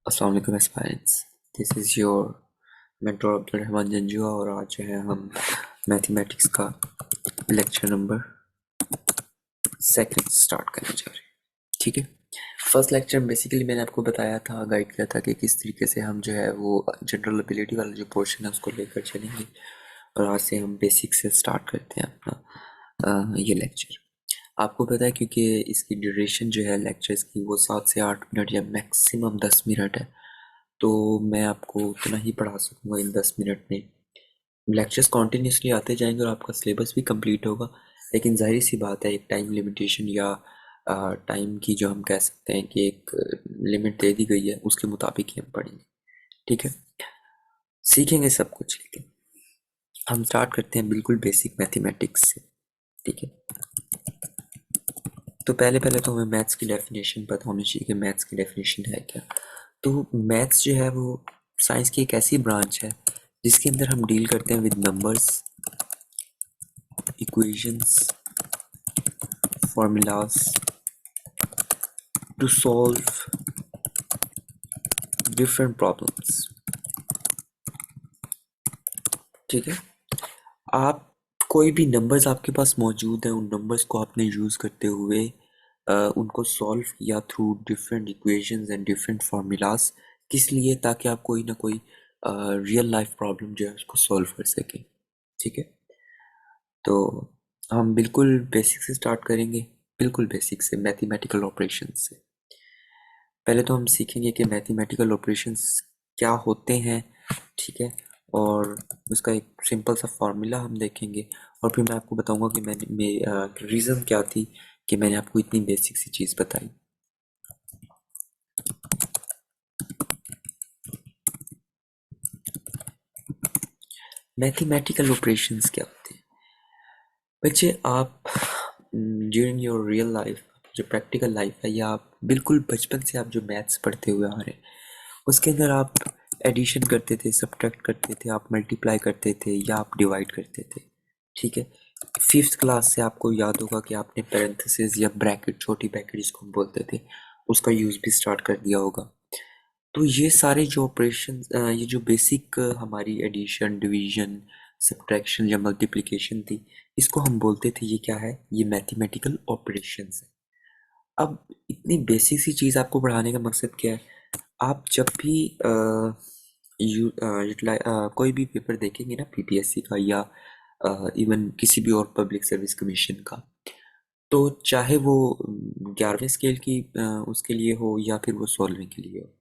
अस्सलाम वालेकुम aspirants, this is your mentor Abdul Rahman Janjua और आज जो है हम मैथमेटिक्स का लेक्चर नंबर सेकंड स्टार्ट करने जा रहे हैं। ठीक है, फर्स्ट लेक्चर में बेसिकली मैंने आपको बताया था, गाइड किया था कि किस तरीके से हम जो है वो जनरल एबिलिटी वाला जो पोर्शन है उसको लेकर चलेंगे और आज से हम बेसिक से स्टार्ट करते हैं अपना ये लेक्चर। आपको पता है क्योंकि इसकी ड्यूरेशन जो है लेक्चर्स की वो 7 से 8 मिनट या मैक्सिमम 10 मिनट है, तो मैं आपको उतना ही पढ़ा सकूँगा इन 10 मिनट में। लेक्चर्स कॉन्टीन्यूसली आते जाएंगे और आपका सिलेबस भी कंप्लीट होगा, लेकिन जाहिर सी बात है एक टाइम लिमिटेशन या टाइम की जो हम कह सकते हैं कि एक लिमिट दे दी गई है, उसके मुताबिक ही हम पढ़ेंगे। ठीक है, सीखेंगे सब कुछ, लेकिन हम स्टार्ट करते हैं बिल्कुल बेसिक मैथमेटिक्स से। ठीक है, तो पहले पहले तो हमें मैथ्स की डेफिनेशन पता होनी चाहिए कि मैथ्स की डेफिनेशन है क्या। तो मैथ्स जो है वो साइंस की एक ऐसी ब्रांच है जिसके अंदर हम डील करते हैं with numbers, equations, formulas to solve different problems। ठीक है, आप कोई भी नंबर्स आपके पास मौजूद हैं, उन नंबर्स को आपने यूज़ करते हुए उनको सॉल्व किया through different equations and different formulas. किस लिए? ताकि आप कोई ना कोई रियल लाइफ प्रॉब्लम जो है उसको सॉल्व कर सकें। ठीक है, तो हम बिल्कुल बेसिक से स्टार्ट करेंगे, बिल्कुल बेसिक से, मैथमेटिकल ऑपरेशंस से। पहले तो हम सीखेंगे कि मैथमेटिकल ऑपरेशंस क्या होते हैं। ठीक है, और उसका एक सिंपल सा फार्मूला हम देखेंगे और फिर मैं आपको बताऊंगा कि मैंने रीज़न क्या थी कि मैंने आपको इतनी बेसिक सी चीज़ बताई। मैथमेटिकल ऑपरेशंस क्या होते हैं बच्चे? आप ड्यूरिंग योर रियल लाइफ, जो प्रैक्टिकल लाइफ है, या आप बिल्कुल बचपन से आप जो मैथ्स पढ़ते हुए आ रहे हैं उसके अंदर आप एडिशन करते थे, सब्ट्रैक्ट करते थे, आप मल्टीप्लाई करते थे या आप डिवाइड करते थे। ठीक है, फिफ्थ क्लास से आपको याद होगा कि आपने पैरेंथेसिस या ब्रैकेट, छोटी ब्रैकेट जिसको हम बोलते थे, उसका यूज़ भी स्टार्ट कर दिया होगा। तो ये सारे जो ऑपरेशन, ये जो बेसिक हमारी एडिशन, डिवीजन, सब्ट्रैक्शन या मल्टीप्लिकेशन थी, इसको हम बोलते थे ये क्या है, ये मैथमेटिकल ऑपरेशंस है। अब इतनी बेसिक सी चीज़ आपको पढ़ाने का मकसद क्या है? आप जब भी कोई भी पेपर देखेंगे ना, पीपीएससी का या इवन किसी भी और पब्लिक सर्विस कमीशन का, तो चाहे वो 11वें स्केल की उसके लिए हो या फिर वो 16वें के लिए हो,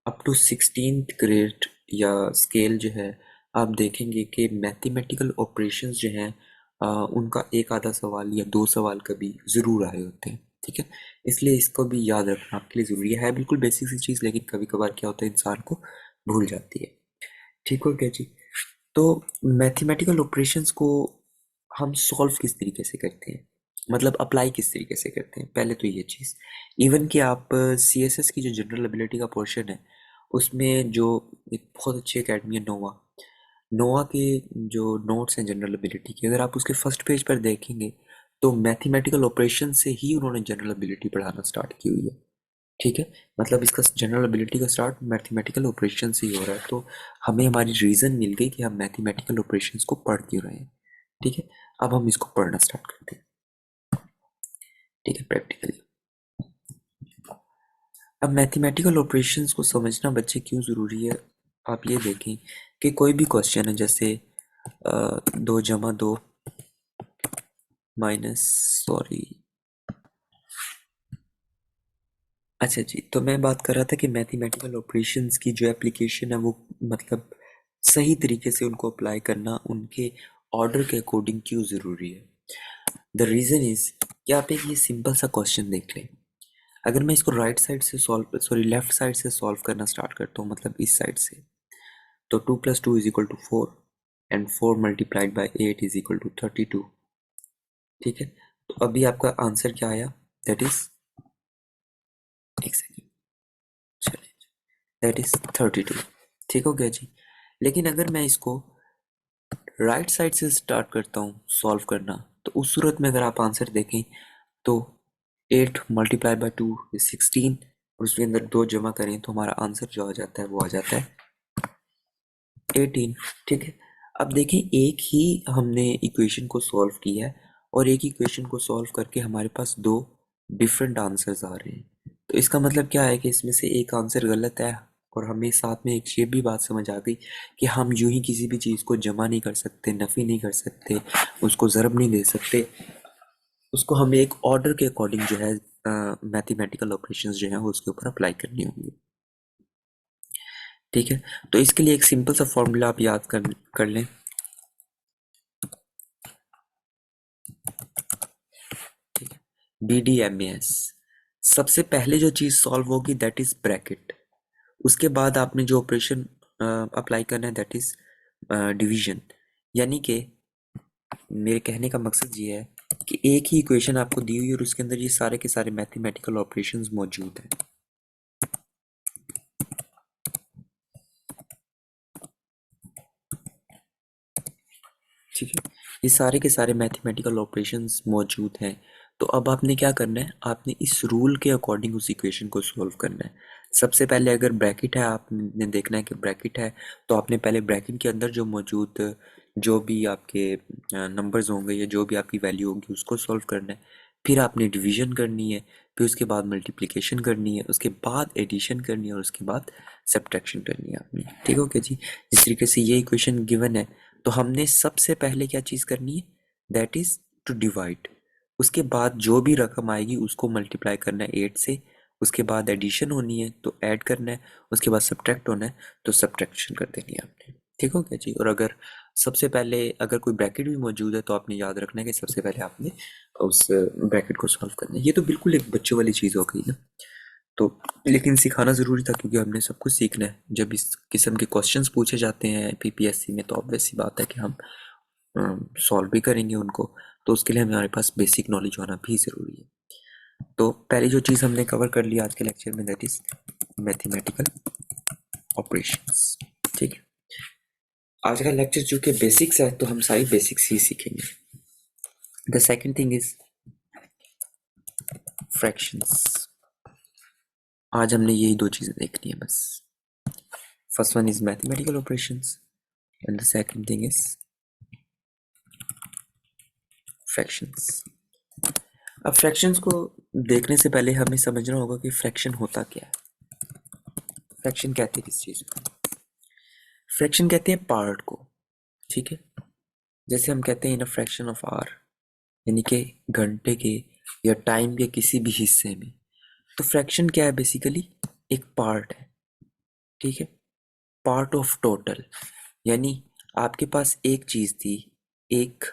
अप टू 16th ग्रेड या स्केल जो है, आप देखेंगे कि मैथमेटिकल ऑपरेशंस जो हैं उनका एक आधा सवाल या दो सवाल कभी ज़रूर आए होते हैं। ठीक है, इसलिए इसको भी याद रखना आपके लिए ज़रूरी है। बिल्कुल बेसिक सी चीज़, लेकिन कभी कभार क्या होता है इंसान को भूल जाती है। ठीक हो गया जी? तो मैथमेटिकल ऑपरेशंस को हम सॉल्व किस तरीके से करते हैं, मतलब अप्लाई किस तरीके से करते हैं, पहले तो ये चीज़। इवन कि आप सीएसएस की जो जनरल एबिलिटी का पोर्शन है, उसमें जो एक बहुत अच्छी अकेडमी है नोवा, नोवा के जो नोट्स हैं जनरल एबिलिटी के, अगर आप उसके फर्स्ट पेज पर देखेंगे तो मैथमेटिकल ऑपरेशन से ही उन्होंने जनरल एबिलिटी पढ़ाना स्टार्ट की हुई है। ठीक है, मतलब इसका जनरल एबिलिटी का स्टार्ट मैथमेटिकल ऑपरेशन से ही हो रहा है। तो हमें हमारी रीज़न मिल गई कि हम मैथमेटिकल ऑपरेशंस को पढ़ क्यों रहे हैं। ठीक है, अब हम इसको पढ़ना स्टार्ट करते हैं। ठीक है, प्रैक्टिकली अब मैथमेटिकल ऑपरेशंस को समझना बच्चे क्यों ज़रूरी है, आप ये देखें कि कोई भी क्वेश्चन है, जैसे 2 + 2 माइनस, सॉरी, अच्छा जी, तो मैं बात कर रहा था कि मैथमेटिकल ऑपरेशंस की जो एप्लीकेशन है वो, मतलब सही तरीके से उनको अप्लाई करना उनके ऑर्डर के अकॉर्डिंग क्यों ज़रूरी है। द रीज़न इज़ कि आप एक ये सिंपल सा क्वेश्चन देख लें। अगर मैं इसको राइट साइड से सॉल्व, सॉरी लेफ्ट साइड से सॉल्व करना स्टार्ट करता हूँ, मतलब इस साइड से, तो 2 + 2 = 4 एंड 4 × 8 = 32। ठीक है, तो अभी आपका आंसर क्या आया? दैट इज़, एक सेकेंड, चलिए, दैट इज़ 32। ठीक हो गया जी। लेकिन अगर मैं इसको राइट साइड से स्टार्ट करता हूँ सॉल्व करना, तो उस सूरत में अगर आप आंसर देखें तो 8 × 2 = 16 और उसके अंदर 2 जमा करें तो हमारा आंसर जो आ जाता है वो आ जाता है 18। ठीक है, अब देखें एक ही हमने इक्वेशन को सॉल्व किया है और एक इक्वेशन को सॉल्व करके हमारे पास 2 डिफरेंट आंसर्स आ रहे हैं। तो इसका मतलब क्या है कि इसमें से एक आंसर गलत है और हमें साथ में एक ये भी बात समझ आ गई कि हम यूं ही किसी भी चीज़ को जमा नहीं कर सकते, नफ़ी नहीं कर सकते, उसको ज़रब नहीं दे सकते, उसको हमें एक ऑर्डर के अकॉर्डिंग जो है मैथमेटिकल ऑपरेशंस जो हैं वो उसके ऊपर अप्लाई करनी होंगी। ठीक है, तो इसके लिए एक सिंपल सा फॉर्मूला आप याद कर लें। BDMAS, सबसे पहले जो चीज़ सॉल्व होगी दैट इज़ ब्रैकेट। उसके बाद आपने जो ऑपरेशन अप्लाई करना है दैट इज़ डिवीजन। यानी कि मेरे कहने का मकसद ये है कि एक ही इक्वेशन आपको दी हुई है और उसके अंदर ये सारे के सारे मैथमेटिकल ऑपरेशंस मौजूद हैं। ठीक है, ये सारे के सारे मैथमेटिकल ऑपरेशंस मौजूद हैं। तो अब आपने क्या करना है, आपने इस रूल के अकॉर्डिंग उस इक्वेशन को सॉल्व करना है। सबसे पहले अगर ब्रैकेट है, आपने देखना है कि ब्रैकेट है, तो आपने पहले ब्रैकेट के अंदर जो मौजूद जो भी आपके नंबर्स होंगे या जो भी आपकी वैल्यू होगी उसको सॉल्व करना है। फिर आपने डिवीजन करनी है, फिर उसके बाद मल्टीप्लिकेशन करनी है, उसके बाद एडिशन करनी है और उसके बाद सब्ट्रैक्शन करनी है आपने। ठीक है, ओके जी। जिस तरीके से ये इक्वेशन गिवन है तो हमने सबसे पहले क्या चीज़ करनी है, दैट इज़ टू डिवाइड। उसके बाद जो भी रकम आएगी उसको मल्टीप्लाई करना है 8 से, उसके बाद एडिशन होनी है तो ऐड करना है, उसके बाद सब्ट्रैक्ट होना है तो सब्ट्रैक्शन कर देनी है आपने। ठीक हो क्या जी। और अगर सबसे पहले अगर कोई ब्रैकेट भी मौजूद है तो आपने याद रखना है कि सबसे पहले आपने उस ब्रैकेट को सॉल्व करना है। ये तो बिल्कुल एक बच्चों वाली चीज़ हो गई ना। तो लेकिन सिखाना ज़रूरी था क्योंकि हमने सब कुछ सीखना है। जब इस किस्म के क्वेश्चंस पूछे जाते हैं पीपीएससी में तो ऑब्वियस सी बात है कि हम सॉल्व भी करेंगे उनको। तो उसके लिए हमारे पास बेसिक नॉलेज होना भी ज़रूरी है। तो पहली जो चीज़ हमने कवर कर लिया आज के लेक्चर में दैट इज़ मैथमेटिकल ऑपरेशंस। ठीक है, आज का लेक्चर चूँकि बेसिक्स है तो हम सारी बेसिक्स ही सीखेंगे। The second thing is fractions. आज हमने यही 2 चीज़ें देखनी है बस। First one is mathematical operations and the second thing is fractions. अब फ्रैक्शंस को देखने से पहले हमें समझना होगा कि फ्रैक्शन होता क्या है। फ्रैक्शन कहते हैं किस चीज़ को? फ्रैक्शन कहते हैं पार्ट को। ठीक है, जैसे हम कहते हैं इन अ फ्रैक्शन ऑफ आवर, यानी कि घंटे के या टाइम के किसी भी हिस्से में। तो फ्रैक्शन क्या है, बेसिकली एक पार्ट है। ठीक है, पार्ट ऑफ टोटल। यानी आपके पास एक चीज़ थी, एक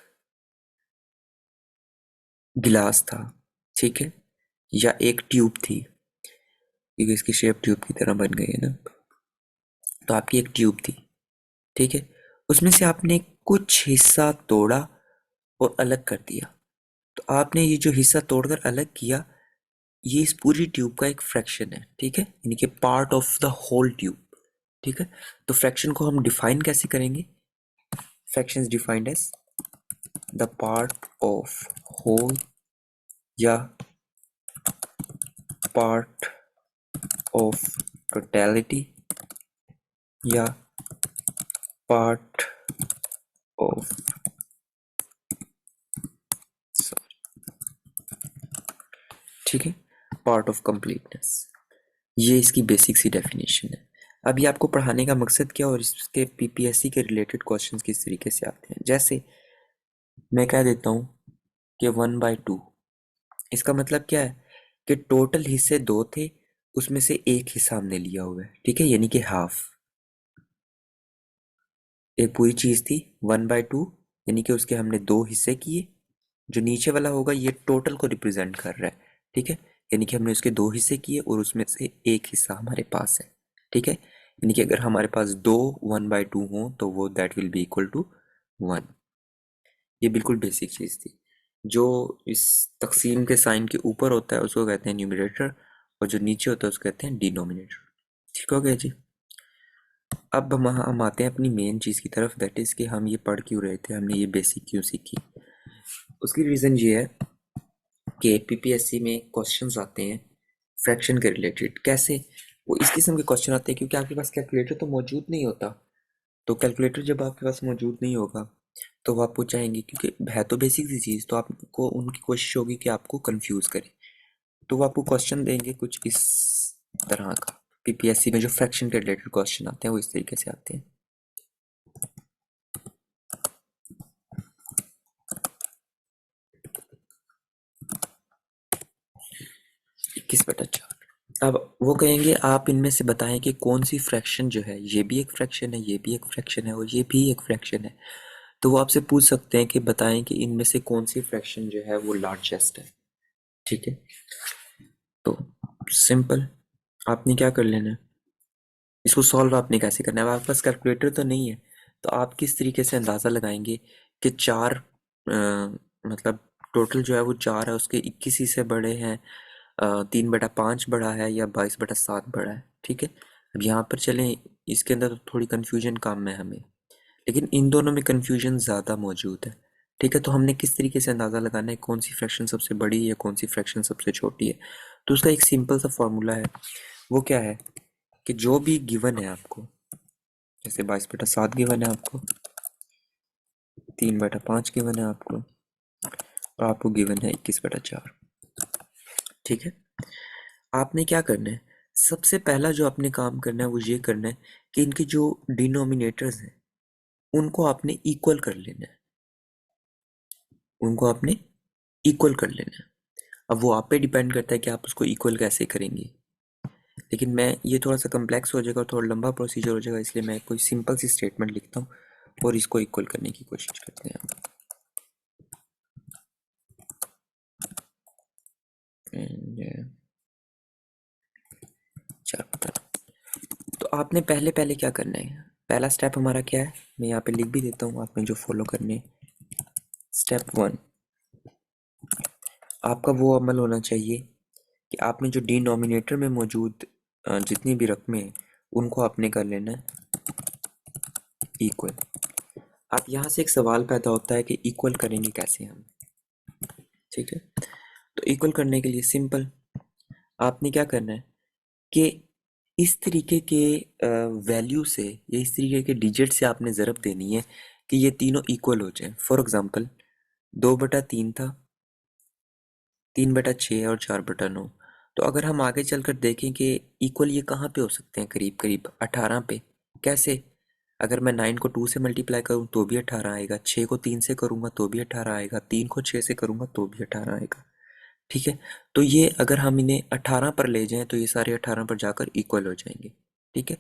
गिलास था, ठीक है, या एक ट्यूब थी क्योंकि इसकी शेप ट्यूब की तरह बन गई है ना। तो आपकी एक ट्यूब थी, ठीक है, उसमें से आपने कुछ हिस्सा तोड़ा और अलग कर दिया। तो आपने ये जो हिस्सा तोड़कर अलग किया ये इस पूरी ट्यूब का एक फ्रैक्शन है। ठीक है, यानी कि part of the whole tube. ठीक है, तो फ्रैक्शन को हम डिफाइन कैसे करेंगे? Fraction is defined as the part of whole या पार्ट ऑफ टोटलिटी या पार्ट ऑफ, ठीक है, पार्ट ऑफ कंप्लीटनेस। ये इसकी बेसिक सी डेफिनेशन है। अब ये आपको पढ़ाने का मकसद क्या और इसके पीपीएससी के रिलेटेड क्वेश्चंस किस तरीके से आते हैं। जैसे मैं कह देता हूँ कि 1/2, इसका मतलब क्या है कि टोटल हिस्से 2 थे, उसमें से एक हिस्सा हमने लिया हुआ है। ठीक है, यानी कि हाफ। एक पूरी चीज़ थी 1/2, यानी कि उसके हमने 2 हिस्से किए। जो नीचे वाला होगा ये टोटल को रिप्रेजेंट कर रहा है। ठीक है, यानी कि हमने उसके 2 हिस्से किए और उसमें से एक हिस्सा हमारे पास है। ठीक है, यानी कि अगर हमारे पास 2 1/2 हों तो वो that will be equal to 1। ये बिल्कुल बेसिक चीज़ थी। जो इस तक़सीम के साइन के ऊपर होता है उसको कहते हैं न्यूमरेटर और जो नीचे होता है उसको कहते हैं डिनोमिनेटर। ठीक हो गया जी। अब हम आते हैं अपनी मेन चीज़ की तरफ, दैट इज़ कि हम ये पढ़ क्यों रहे थे, हमने ये बेसिक क्यों सीखी। उसकी रीज़न ये है कि पीपीएससी में क्वेश्चंस आते हैं फ्रैक्शन के रिलेटेड कैसे, वो इस किस्म के क्वेश्चन आते हैं क्योंकि आपके पास कैलकुलेटर तो मौजूद नहीं होता। तो कैलकुलेटर जब आपके पास मौजूद नहीं होगा तो वो आपको चाहेंगे, क्योंकि है तो बेसिक सी चीज़, तो आपको उनकी कोशिश होगी कि आपको कंफ्यूज करें। तो वो आपको क्वेश्चन देंगे कुछ इस तरह का। पीपीएससी में जो फ्रैक्शन के रिलेटेड क्वेश्चन आते हैं वो इस तरीके से आते हैं। 21/4। अब वो कहेंगे आप इनमें से बताएं कि कौन सी फ्रैक्शन जो है, ये भी एक फ्रैक्शन है, ये भी एक फ्रैक्शन है और ये भी एक फ्रैक्शन है। तो वो आपसे पूछ सकते हैं कि बताएं कि इनमें से कौन सी फ्रैक्शन जो है वो लार्जेस्ट है। ठीक है, तो सिंपल, आपने क्या कर लेना है, इसको सॉल्व आपने कैसे करना है। अब आपके पास कैलकुलेटर तो नहीं है, तो आप किस तरीके से अंदाज़ा लगाएंगे कि चार मतलब टोटल जो है वो चार है, उसके 21 ही से बड़े हैं, 3/5 बड़ा है या 22/7 बड़ा है। ठीक है, अब यहाँ पर चलें, इसके अंदर तो थोड़ी कन्फ्यूजन कम है हमें, लेकिन इन दोनों में कन्फ्यूजन ज़्यादा मौजूद है। ठीक है, तो हमने किस तरीके से अंदाज़ा लगाना है कौन सी फ्रैक्शन सबसे बड़ी है या कौन सी फ्रैक्शन सबसे छोटी है। तो उसका एक सिंपल सा फॉर्मूला है, वो क्या है कि जो भी गिवन है आपको, जैसे 22/7 गिवन है आपको, 3/5 गिवन है आपको, और आपको गिवन है 21/4। ठीक है, आपने क्या करना है, सबसे पहला जो आपने काम करना है वो ये करना है कि इनके जो डिनोमिनेटर्स हैं उनको आपने इक्वल कर लेना है, उनको आपने इक्वल कर लेना है। अब वो आप पे डिपेंड करता है कि आप उसको इक्वल कैसे करेंगे, लेकिन मैं ये थोड़ा सा कम्प्लेक्स हो जाएगा और थोड़ा लंबा प्रोसीजर हो जाएगा, इसलिए मैं कोई सिंपल सी स्टेटमेंट लिखता हूँ और इसको इक्वल करने की कोशिश करते हैं हम। एंड 4 तो आपने पहले पहले क्या करना है, पहला स्टेप हमारा क्या है, मैं यहाँ पे लिख भी देता हूँ आपने जो फॉलो करने। स्टेप 1, आपका वो अमल होना चाहिए कि आपने जो डिनोमिनेटर में मौजूद जितनी भी रकमें हैं उनको आपने कर लेना है इक्वल। अब यहाँ से एक सवाल पैदा होता है कि इक्वल करेंगे कैसे हम। ठीक है, तो इक्वल करने के लिए सिंपल, आपने क्या करना है कि इस तरीके के वैल्यू से या इस तरीके के डिजिट से आपने ज़रब देनी है कि ये तीनों इक्वल हो जाए। फॉर एग्जांपल 2/3 था, 3/6 और 4/9। तो अगर हम आगे चलकर देखें कि इक्वल ये कहाँ पे हो सकते हैं, करीब करीब 18 पे। कैसे, अगर मैं 9 को 2 से मल्टीप्लाई करूँ तो भी 18 आएगा, 6 को 3 से करूँगा तो भी 18 आएगा, 3 को 6 से करूँगा तो भी 18 आएगा। ठीक है, तो ये अगर हम इन्हें 18 पर ले जाएं तो ये सारे 18 पर जाकर इक्वल हो जाएंगे। ठीक है,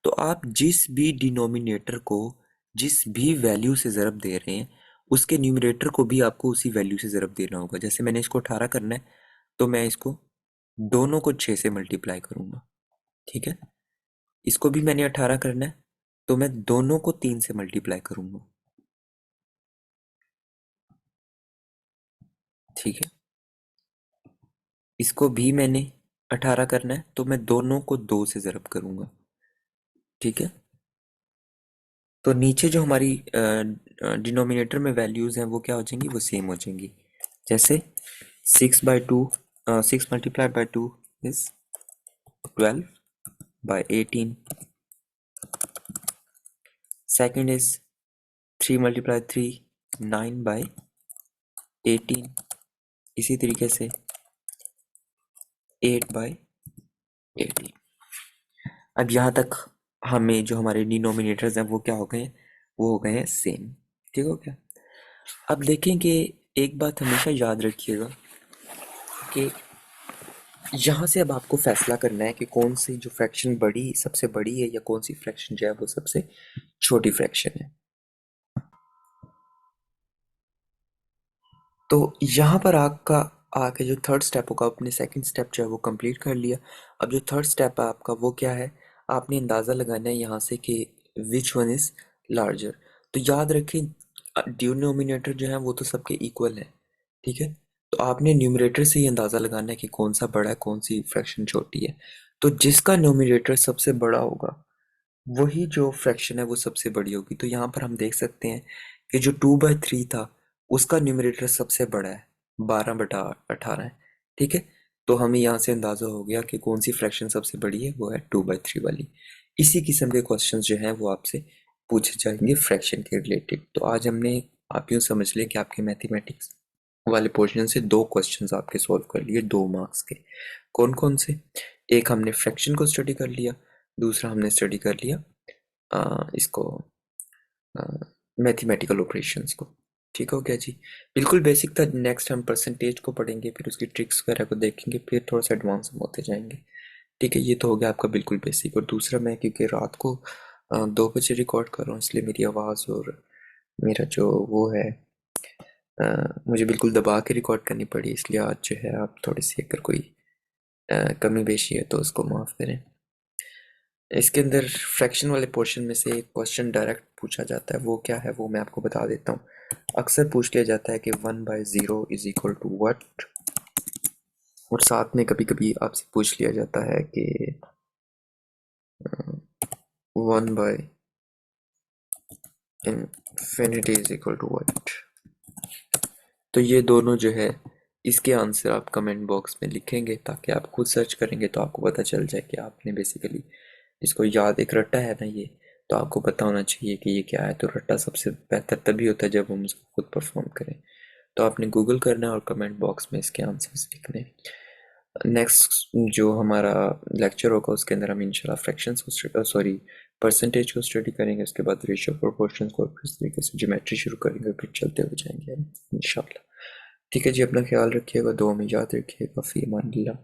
तो आप जिस भी डिनोमिनेटर को जिस भी वैल्यू से ज़रब दे रहे हैं उसके न्यूमरेटर को भी आपको उसी वैल्यू से ज़रब देना होगा। जैसे मैंने इसको 18 करना है तो मैं इसको दोनों को 6 से मल्टीप्लाई करूँगा। ठीक है, इसको भी मैंने 18 करना है तो मैं दोनों को 3 से मल्टीप्लाई करूँगा। ठीक है, इसको भी मैंने 18 करना है तो मैं दोनों को 2 से ज़रब करूँगा। ठीक है, तो नीचे जो हमारी डिनोमिनेटर में वैल्यूज़ हैं वो क्या हो जाएंगी, वो सेम हो जाएंगी। जैसे 6/2, 6 × 2 इज 12/18। Second is 3 × 3 9/18। इसी तरीके से 8/18। अब यहाँ तक हमें जो हमारे डिनोमिनेटर्स हैं वो क्या हो गए हैं, वो हो गए हैं सेम। ठीक हो गया। अब देखें कि एक बात हमेशा याद रखिएगा कि यहाँ से अब आपको फैसला करना है कि कौन सी जो फ्रैक्शन बड़ी सबसे बड़ी है या कौन सी फ्रैक्शन जो है वो सबसे छोटी फ्रैक्शन है। तो यहाँ पर आपका आके जो थर्ड स्टेप होगा, अपने सेकंड स्टेप जो है वो कंप्लीट कर लिया। अब जो थर्ड स्टेप है आपका वो क्या है, आपने अंदाज़ा लगाना है यहाँ से कि विच वन इज़ लार्जर। तो याद रखें डिनोमिनेटर जो है वो तो सबके इक्वल है। ठीक है, तो आपने न्यूमरेटर से ही अंदाज़ा लगाना है कि कौन सा बड़ा है कौन सी फ्रैक्शन छोटी है। तो जिसका न्यूमरेटर सबसे बड़ा होगा वही जो फ्रैक्शन है वो सबसे बड़ी होगी। तो यहाँ पर हम देख सकते हैं कि जो 2/3 था उसका न्यूमरेटर सबसे बड़ा है, 12/18 है। ठीक है, तो हमें यहाँ से अंदाज़ा हो गया कि कौन सी फ्रैक्शन सबसे बड़ी है, वो है 2/3 वाली। इसी किस्म के क्वेश्चन जो हैं वो आपसे पूछे जाएंगे फ्रैक्शन के रिलेटेड। तो आज हमने, आप यूँ समझ लें कि आपके मैथमेटिक्स वाले पोर्शन से 2 क्वेश्चंस आपके सॉल्व कर लिए 2 मार्क्स के। कौन कौन से? एक हमने फ्रैक्शन को स्टडी कर लिया, दूसरा हमने स्टडी कर लिया इसको, मैथमेटिकल ऑपरेशंस को। ठीक हो गया जी। बिल्कुल बेसिक था। नेक्स्ट हम परसेंटेज को पढ़ेंगे, फिर उसकी ट्रिक्स वगैरह को देखेंगे, फिर थोड़ा सा एडवांस हम होते जाएंगे। ठीक है, ये तो हो गया आपका बिल्कुल बेसिक। और दूसरा, मैं क्योंकि रात को 2 बजे रिकॉर्ड कर रहा हूँ, इसलिए मेरी आवाज़ और मेरा जो वो है, मुझे बिल्कुल दबा के रिकॉर्ड करनी पड़ी, इसलिए आज जो है आप थोड़ी सी अगर कोई कमी बेशी है तो उसको माफ़ करें। इसके अंदर फ्रैक्शन वाले पोर्शन में से एक क्वेश्चन डायरेक्ट पूछा जाता है, वो क्या है वो मैं आपको बता देता हूँ। अक्सर पूछ लिया जाता है कि 1/0 इज इक्वल टू वट, और साथ में कभी कभी आपसे पूछ लिया जाता है कि 1/infinity is equal to what. तो ये दोनों जो है, इसके आंसर आप कमेंट बॉक्स में लिखेंगे, ताकि आप खुद सर्च करेंगे तो आपको पता चल जाए कि आपने बेसिकली इसको याद, एक रट्टा है ना ये, तो आपको पता होना चाहिए कि ये क्या है। तो रट्टा सबसे बेहतर तभी होता है जब हम उसको खुद परफॉर्म करें। तो आपने गूगल करना है और कमेंट बॉक्स में इसके आंसर्स लिखने हैं। नेक्स्ट जो हमारा लेक्चर होगा उसके अंदर हम इंशाल्लाह फ्रैक्शंस को, सॉरी, परसेंटेज को स्टडी करेंगे। उसके बाद रेशियो प्रोपोर्शंस को, फिर इस तरीके से ज्योमेट्री शुरू करेंगे, फिर चलते हुए जाएंगे इंशाल्लाह। ठीक है जी, अपना ख्याल रखिएगा, दुआ में याद रखिएगा। फ़ी अमान अल्लाह।